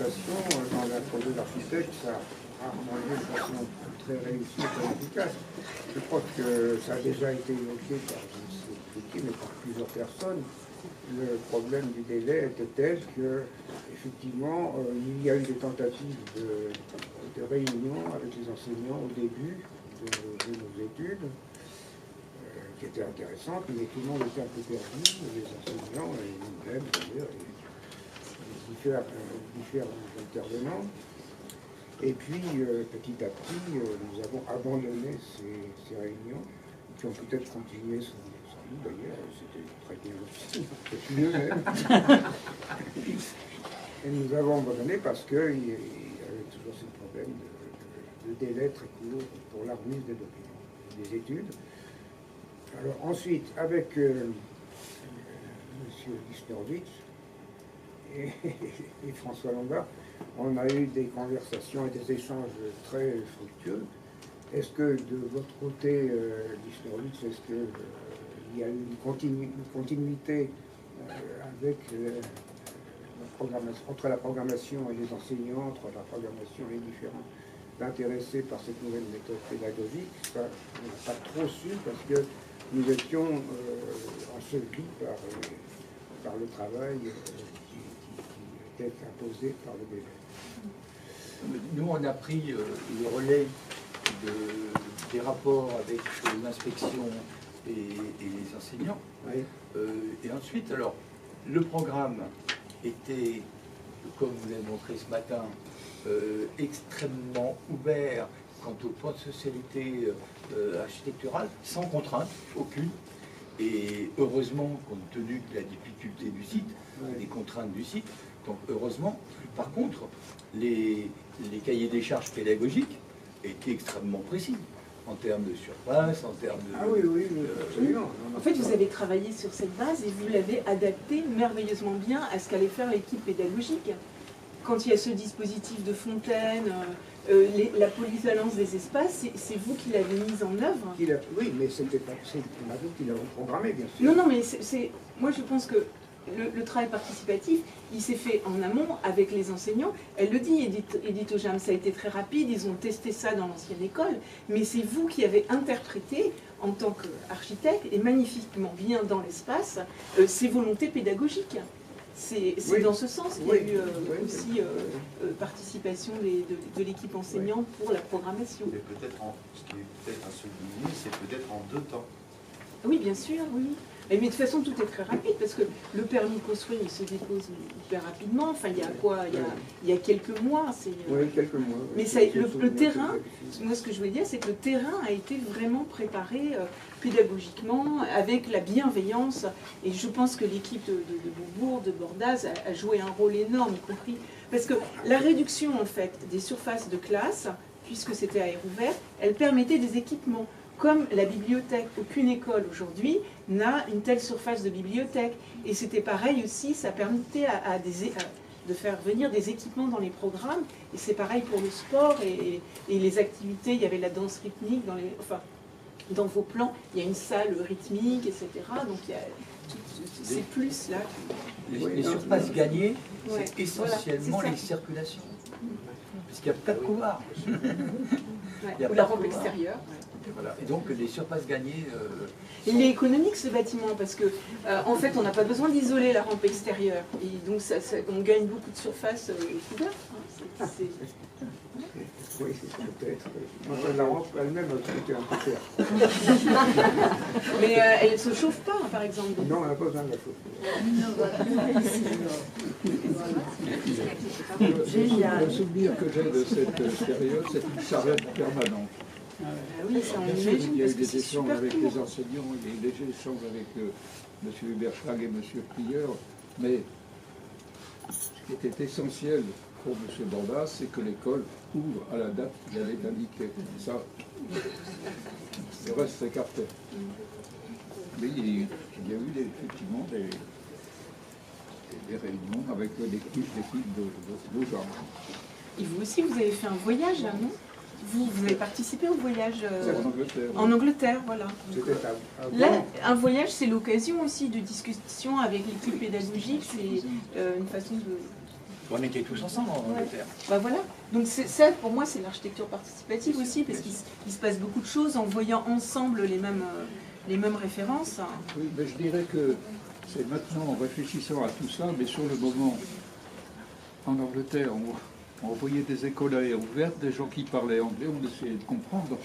concertation dans un projet d'architecte, ça a rarement lieu de façon très réussie et très efficace. Je crois que ça a déjà été évoqué par, je ne sais plus qui, mais par plusieurs personnes. Le problème du délai était tel que, effectivement, il y a eu des tentatives de réunion avec les enseignants au début de nos études, qui étaient intéressantes, mais tout le monde était un peu perdu, les enseignants et nous-mêmes d'ailleurs, les différents intervenants. Et puis, petit à petit, nous avons abandonné ces réunions, qui ont peut-être continué sans nous d'ailleurs, c'était très bien aussi, c'est mieux même. Et nous avons abandonné parce qu'il y avait toujours ce problème de délai très court pour la remise des documents, des études. Alors ensuite, avec M. Gisnorwitz et François Lombard, on a eu des conversations et des échanges très fructueux. Est-ce que de votre côté, Gisnorwitz, est-ce qu'il y a eu une continuité avec entre la programmation et les enseignants, entre la programmation et les différents intéressés par cette nouvelle méthode pédagogique? Ça, on n'a pas trop su parce que nous étions ensevelis par le travail qui était imposé par le délai. Nous, on a pris le relais des rapports avec l'inspection et les enseignants. Oui. Et ensuite, alors, le programme était, comme vous l'avez montré ce matin, extrêmement ouvert quant aux potentialités architecturales, sans contrainte aucune. Et heureusement, compte tenu de la difficulté du site, des contraintes du site, donc heureusement, par contre, les cahiers des charges pédagogiques étaient extrêmement précis en termes de surface, en termes de... Ah oui, oui, absolument. En fait, vous avez travaillé sur cette base et vous l'avez adapté merveilleusement bien à ce qu'allait faire l'équipe pédagogique. Quand il y a ce dispositif de fontaine, la polyvalence des espaces, c'est vous qui l'avez mise en œuvre. Oui, mais c'était pas... On a vu qu'il l'avait programmé, bien sûr. Non, mais moi je pense que le travail participatif, il s'est fait en amont avec les enseignants. Elle le dit, Edith Ojam, ça a été très rapide, ils ont testé ça dans l'ancienne école, mais c'est vous qui avez interprété, en tant qu'architecte, et magnifiquement bien dans l'espace, ces volontés pédagogiques. C'est oui. Dans ce sens qu'il y a eu aussi participation de l'équipe enseignante pour la programmation. Et peut-être, ce qui est peut-être à souligner, c'est peut-être en 2 temps. Oui, bien sûr, oui. Mais de toute façon, tout est très rapide, parce que le permis de construire, il se dépose hyper rapidement. Enfin, il y a quoi? Il y a quelques mois. Oui, quelques mois. Mais ça, le terrain, moi ce que je voulais dire, c'est que le terrain a été vraiment préparé pédagogiquement, avec la bienveillance. Et je pense que l'équipe de Beaubourg, de Bordaz, a joué un rôle énorme, y compris. Parce que la réduction, en fait, des surfaces de classe, puisque c'était à air ouvert, elle permettait des équipements. Comme la bibliothèque, aucune école aujourd'hui n'a une telle surface de bibliothèque. Et c'était pareil aussi, ça permettait de faire venir des équipements dans les programmes. Et c'est pareil pour le sport et les activités. Il y avait la danse rythmique dans vos plans. Il y a une salle rythmique, etc. Donc il y a ces plus-là. Les surfaces gagnées, c'est essentiellement les circulations. Parce qu'il n'y a pas de couloir. Ou la rampe extérieure. Voilà. Et donc les surfaces gagnées... Il est économique ce bâtiment parce que en fait on n'a pas besoin d'isoler la rampe extérieure et donc on gagne beaucoup de surface couverte. Oui, peut-être. La rampe elle-même a coûté un peu cher. Mais elle ne se chauffe pas, par exemple. Non, elle n'a pas besoin de la chauffer. Le souvenir que j'ai de cette période, c'est une charrette permanente. Oui, ça, bien sûr, il y a eu des échanges avec les enseignants, il y a eu des échanges avec M. Huberschlag et M. Prieur, mais ce qui était essentiel pour M. Bordaz, c'est que l'école ouvre à la date qu'il avait indiquée. Ça, le reste s'écartait. Mais il y a eu effectivement des réunions avec l'équipe de gens. Et vous aussi, vous avez fait un voyage, non ? Vous avez participé au voyage en Angleterre, voilà. Là, un voyage, c'est l'occasion aussi de discussion avec l'équipe pédagogique, c'est une façon de On était tous ensemble en Angleterre. Bah voilà. Donc ça, pour moi, c'est l'architecture participative aussi, parce qu'il se passe beaucoup de choses en voyant ensemble les mêmes références. Oui, mais je dirais que c'est maintenant, en réfléchissant à tout ça, mais sur le moment, en Angleterre, on voyait des écoles à air ouvertes, des gens qui parlaient anglais, on essayait de comprendre.